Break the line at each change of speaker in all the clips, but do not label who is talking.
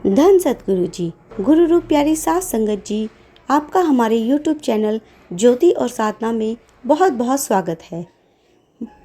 धन सतगुरु जी, गुरु रूप प्यारी सात संगत जी, आपका हमारे YouTube चैनल ज्योति और साधना में बहुत बहुत स्वागत है।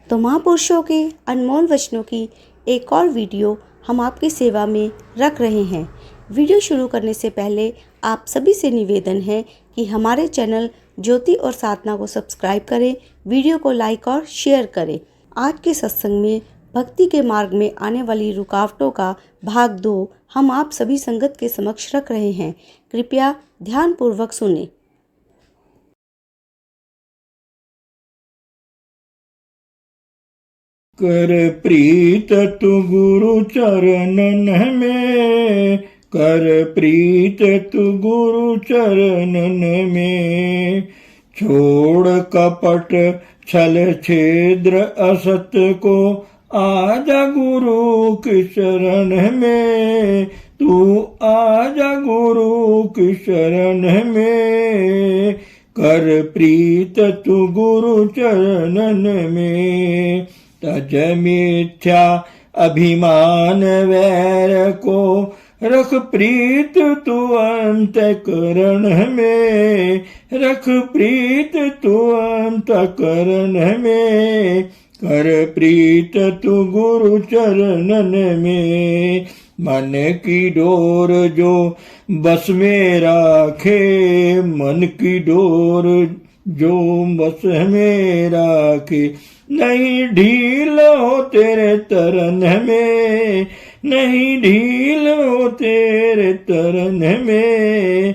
तो महापुरुषों के अनमोल वचनों की एक और वीडियो हम आपकी सेवा में रख रहे हैं। वीडियो शुरू करने से पहले आप सभी से निवेदन है कि हमारे चैनल ज्योति और साधना को सब्सक्राइब करें, वीडियो को लाइक और शेयर करें। आज के सत्संग में भक्ति के मार्ग में आने वाली रुकावटों का भाग 2 हम आप सभी संगत के समक्ष रख रहे हैं। कृपया ध्यान पूर्वक सुनें।
कर प्रीत तु गुरु चरणन में, कर प्रीत तु गुरु चरणन में। छोड़ कपट छल छेद्र असत को, आजा गुरु की शरण में। तू आजा गुरु की शरण में, कर प्रीत तु गुरु चरणन में। तज मिथ्या अभिमान वैर को, रख प्रीत तू अंतःकरण में। रख प्रीत तू अंतःकरण में, कर प्रीत तू गुरु चरणन में। मन की डोर जो बस में राखे, मन की डोर जो बस में राखे। नहीं ढील हो तेरे तरन में, नहीं ढील हो तेरे तरन में।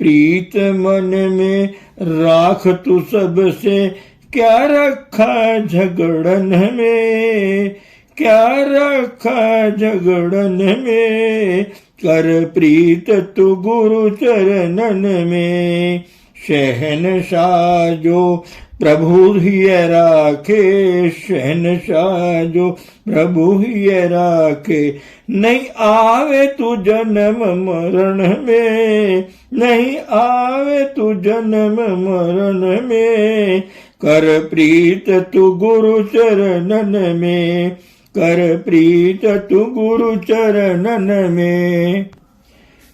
प्रीत मन में राख तू सबसे, क्या रखा झगड़न में, क्या रखा झगड़न में। कर प्रीत तू गुरु चरणन में। शहनशाह जो प्रभु ही राखे, शहनशाह जो प्रभु ही राखे। नहीं आवे तू जन्म मरण में, नहीं आवे तू जन्म मरण में। कर प्रीत तू गुरु चरणन में, कर प्रीत तू गुरु चरणन में।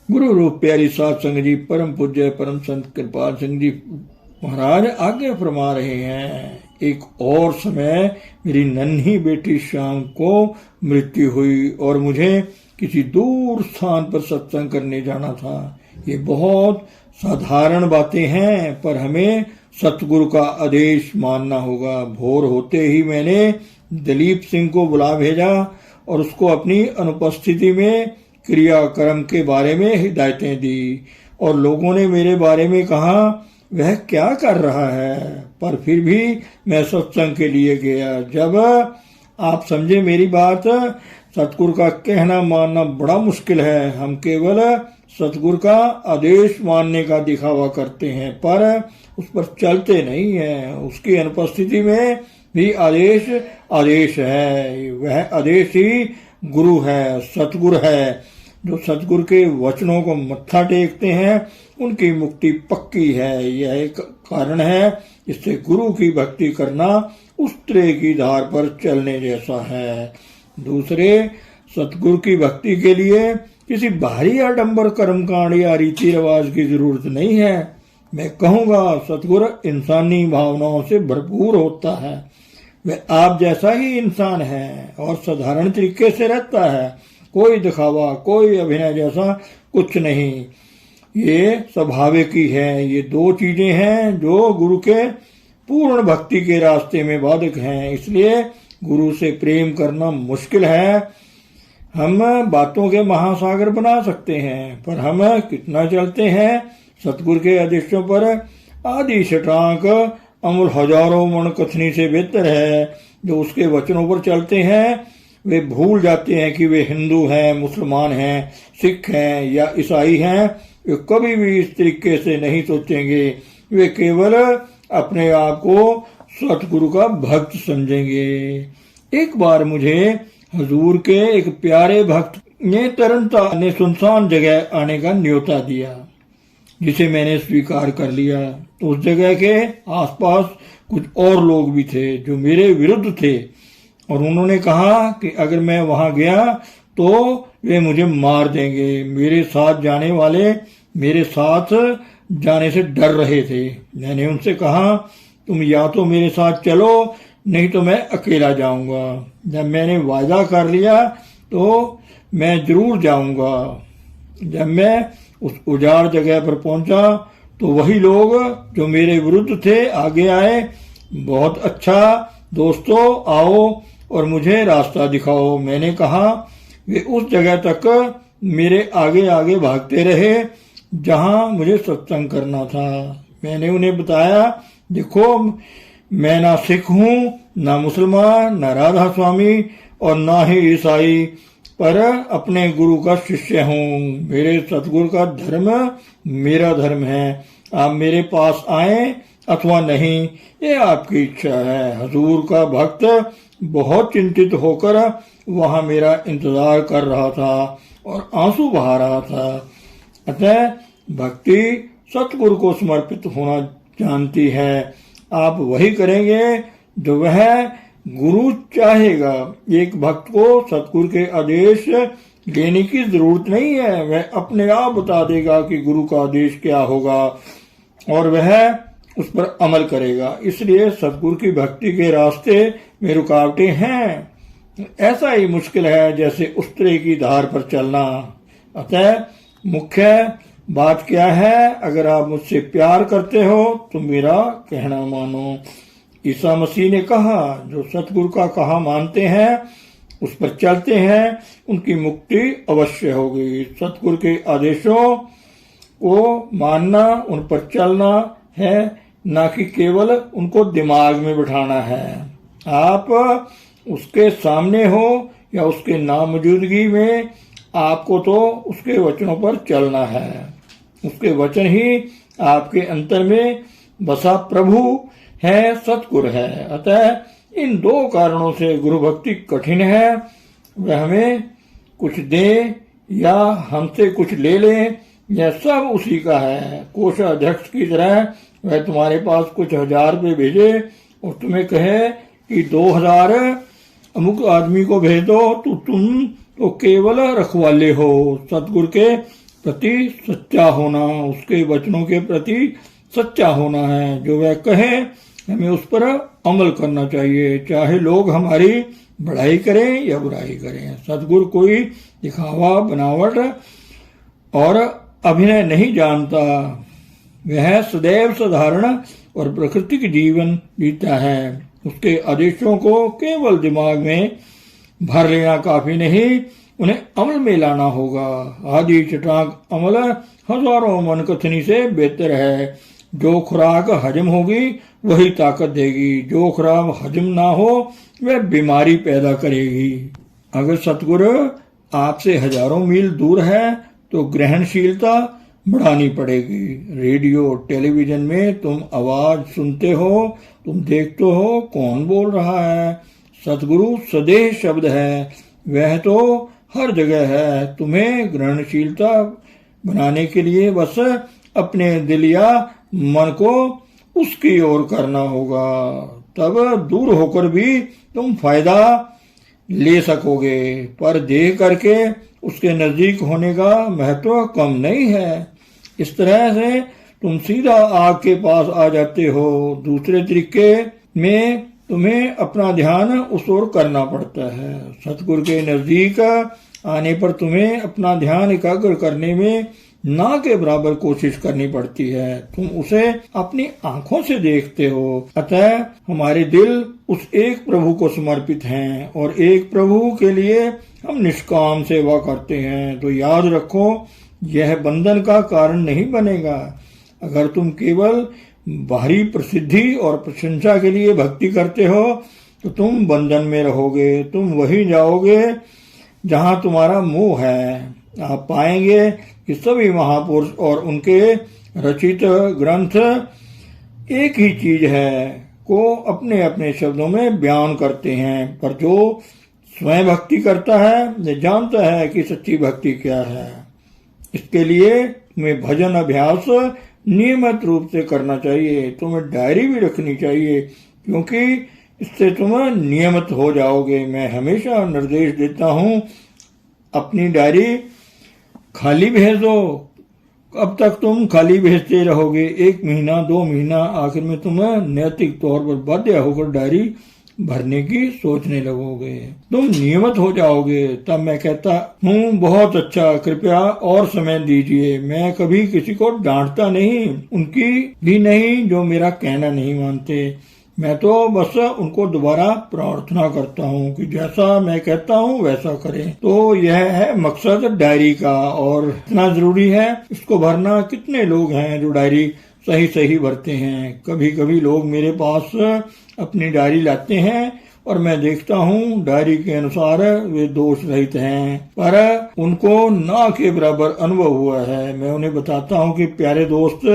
गुरु रूप प्यारी सात संगत जी, परम पूज्य परम संत कृपाल सिंह जी महाराज आगे फरमा रहे हैं। एक और समय मेरी नन्ही बेटी शाम को मृत्यु हुई और मुझे किसी दूर स्थान पर सत्संग करने जाना था। ये बहुत साधारण बातें हैं, पर हमें सतगुरु का आदेश मानना होगा। भोर होते ही मैंने दलीप सिंह को बुला भेजा और उसको अपनी अनुपस्थिति में क्रियाक्रम के बारे में हिदायतें दी। और लोगों ने मेरे बारे में कहा वह क्या कर रहा है, पर फिर भी मैं सत्संग के लिए गया। जब आप समझे मेरी बात, सतगुरु का कहना मानना बड़ा मुश्किल है। हम केवल सतगुरु का आदेश मानने का दिखावा करते हैं, पर उस पर चलते नहीं हैं। उसकी अनुपस्थिति में भी आदेश आदेश है। वह आदेश ही गुरु है, सतगुरु है। जो सतगुरु के वचनों को मत्था टेकते हैं उनकी मुक्ति पक्की है। यह एक कारण है, इससे गुरु की भक्ति करना उस्तरे की धार पर चलने जैसा है। दूसरे, सतगुरु की भक्ति के लिए किसी भारी आडंबर कर्मकांड या रीति रिवाज की जरूरत नहीं है। मैं कहूँगा सतगुरु इंसानी भावनाओं से भरपूर होता है। वह आप जैसा ही इंसान है और साधारण तरीके से रहता है। कोई दिखावा, कोई अभिनय जैसा कुछ नहीं। ये स्वाभाविक ही है। ये दो चीजें हैं जो गुरु के पूर्ण भक्ति के रास्ते में बाधक हैं। इसलिए गुरु से प्रेम करना मुश्किल है। हम बातों के महासागर बना सकते हैं, पर हम कितना चलते हैं सतगुरु के आदेशों पर। आदि शटांक अमूल हजारों मन कथनी से बेहतर है। जो उसके वचनों पर चलते हैं वे भूल जाते हैं कि वे हिंदू हैं, मुसलमान हैं, सिख हैं या ईसाई हैं। वे कभी भी इस तरीके से नहीं सोचेंगे। वे केवल अपने आप को सतगुरु का भक्त समझेंगे। एक बार मुझे हजूर के एक प्यारे भक्त ने तरनतारन ने सुनसान जगह आने का न्योता दिया, जिसे मैंने स्वीकार कर लिया। उस जगह के आसपास कुछ और लोग भी थे जो मेरे विरुद्ध थे और उन्होंने कहा कि अगर मैं वहां गया तो वे मुझे मार देंगे। मेरे साथ जाने वाले मेरे साथ जाने से डर रहे थे। मैंने उनसे कहा, तुम या तो मेरे साथ चलो, नहीं तो मैं अकेला जाऊंगा। जब मैंने वायदा कर लिया तो मैं जरूर जाऊंगा। जब मैं उस उजाड़ जगह पर पहुंचा तो वही लोग जो मेरे विरुद्ध थे आगे आए। बहुत अच्छा दोस्तों, आओ और मुझे रास्ता दिखाओ। मैंने कहा। वे उस जगह तक मेरे आगे आगे भागते रहे जहां मुझे सत्संग करना था। मैंने उन्हें बताया, देखो मैं ना सिख हूं, ना मुसलमान, ना राधा स्वामी और ना ही ईसाई, पर अपने गुरु का शिष्य हूँ। मेरे सतगुरु का धर्म मेरा धर्म है। आप मेरे पास आए अथवा नहीं, ये आपकी इच्छा है। हजूर का भक्त बहुत चिंतित होकर वहां मेरा इंतजार कर रहा था और आंसू बहा रहा था। अतः भक्ति सतगुरु को समर्पित होना जानती है। आप वही करेंगे जो वह गुरु चाहेगा। एक भक्त को सतगुरु के आदेश लेने की जरूरत नहीं है। वह अपने आप बता देगा कि गुरु का आदेश क्या होगा और वह उस पर अमल करेगा। इसलिए सतगुरु की भक्ति के रास्ते में रुकावटें हैं। ऐसा ही मुश्किल है जैसे उस्तरे की धार पर चलना। अतः मुख्य बात क्या है? अगर आप मुझसे प्यार करते हो तो मेरा कहना मानो। ईसा मसीह ने कहा, जो सतगुरु का कहा मानते हैं, उस पर चलते हैं, उनकी मुक्ति अवश्य होगी। सतगुरु के आदेशों को मानना, उन पर चलना है, ना कि केवल उनको दिमाग में बिठाना है। आप उसके सामने हो या उसके नामौजूदगी में, आपको तो उसके वचनों पर चलना है। उसके वचन ही आपके अंतर में बसा प्रभु है, सतगुरु है। अतः इन दो कारणों से गुरु भक्ति कठिन है। वह हमें कुछ दे या हमसे कुछ ले ले, यह सब उसी का है। कोषाध्यक्ष की तरह वह तुम्हारे पास कुछ 1000 रुपये भेजे और तुम्हें कहे कि 2000 अमुक आदमी को भेज दो, तो तुम तो केवल रखवाले हो। सतगुरु के प्रति सच्चा होना, उसके वचनों के प्रति सच्चा होना है। जो वह कहे हमें उस पर अमल करना चाहिए, चाहे लोग हमारी बढ़ाई करें या बुराई करें। सतगुरु कोई दिखावा, बनावट और अभिनय नहीं जानता। वह सदैव साधारण और प्राकृतिक जीवन जीता है। उसके आदेशों को केवल दिमाग में भर लेना काफी नहीं, उन्हें अमल में लाना होगा। आदि चटाक अमल हजारों मन कथनी से बेहतर है। जो खुराक हजम होगी वही ताकत देगी, जो खुराक हजम ना हो वह बीमारी पैदा करेगी। अगर सतगुरु आपसे हजारों मील दूर है तो ग्रहणशीलता बढ़ानी पड़ेगी। रेडियो टेलीविजन में तुम आवाज सुनते हो, तुम देखते हो कौन बोल रहा है। सतगुरु सदेह शब्द है, वह तो हर जगह है। तुम्हें ग्रहणशीलता बनाने के लिए बस अपने दिल या मन को उसकी ओर करना होगा, तब दूर होकर भी तुम फायदा ले सकोगे। पर देख करके उसके नजदीक होने का महत्व कम नहीं है। इस तरह से तुम सीधा आग के पास आ जाते हो। दूसरे तरीके में तुम्हें अपना ध्यान उस ओर करना पड़ता है। सतगुरु के नजदीक आने पर तुम्हें अपना ध्यान एकाग्र करने में ना के बराबर कोशिश करनी पड़ती है। तुम उसे अपनी आंखों से देखते हो। अतः हमारे दिल उस एक प्रभु को समर्पित हैं और एक प्रभु के लिए हम निष्काम सेवा करते हैं। तो याद रखो, यह बंधन का कारण नहीं बनेगा। अगर तुम केवल बाहरी प्रसिद्धि और प्रशंसा के लिए भक्ति करते हो तो तुम बंधन में रहोगे। तुम वहीं जाओगे जहां तुम्हारा मोह है। आप पाएंगे कि सभी महापुरुष और उनके रचित ग्रंथ एक ही चीज है को अपने अपने शब्दों में बयान करते हैं, पर जो स्वयं भक्ति करता है वह जानता है कि सच्ची भक्ति क्या है। इसके लिए तुम्हें भजन अभ्यास नियमित रूप से करना चाहिए। तुम्हें डायरी भी रखनी चाहिए, क्योंकि इससे तुम नियमित हो जाओगे। मैं हमेशा निर्देश देता हूँ, अपनी डायरी खाली भेज दो। अब तक तुम खाली भेजते रहोगे, 1 महीना 2 महीना, आखिर में तुम नैतिक तौर पर बाध्य होकर डायरी भरने की सोचने लगोगे, तुम नियमित हो जाओगे। तब मैं कहता हूँ बहुत अच्छा, कृपया और समय दीजिए। मैं कभी किसी को डांटता नहीं, उनकी भी नहीं जो मेरा कहना नहीं मानते। मैं तो बस उनको दोबारा प्रार्थना करता हूँ कि जैसा मैं कहता हूँ वैसा करें। तो यह है मकसद डायरी का, और इतना जरूरी है इसको भरना। कितने लोग हैं जो डायरी सही सही भरते हैं। कभी कभी लोग मेरे पास अपनी डायरी लाते हैं और मैं देखता हूँ डायरी के अनुसार वे दोष रहित हैं, पर उनको ना के बराबर अनुभव हुआ है। मैं उन्हें बताता हूँ कि प्यारे दोस्त,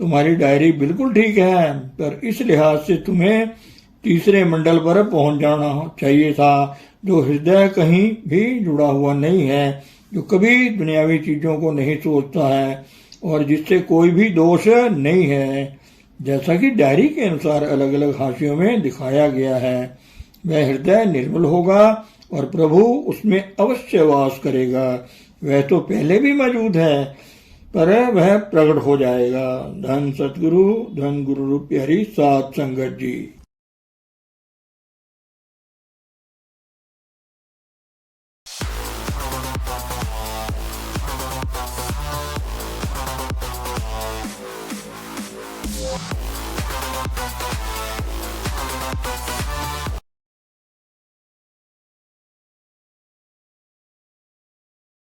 तुम्हारी डायरी बिल्कुल ठीक है, पर इस लिहाज से तुम्हें तीसरे मंडल पर पहुंच जाना चाहिए था, जो हृदय कहीं भी जुड़ा हुआ नहीं है, जो कभी दुनियावी चीजों को नहीं सोचता है और जिससे कोई भी दोष नहीं है, जैसा कि डायरी के अनुसार अलग अलग हाशियों में दिखाया गया है। वह हृदय निर्मल होगा और प्रभु उसमें अवश्य वास करेगा। वह तो पहले भी मौजूद है, पर वह प्रकट हो जाएगा। धन सतगुरु, धन गुरु रूप प्यारी सात संगत जी।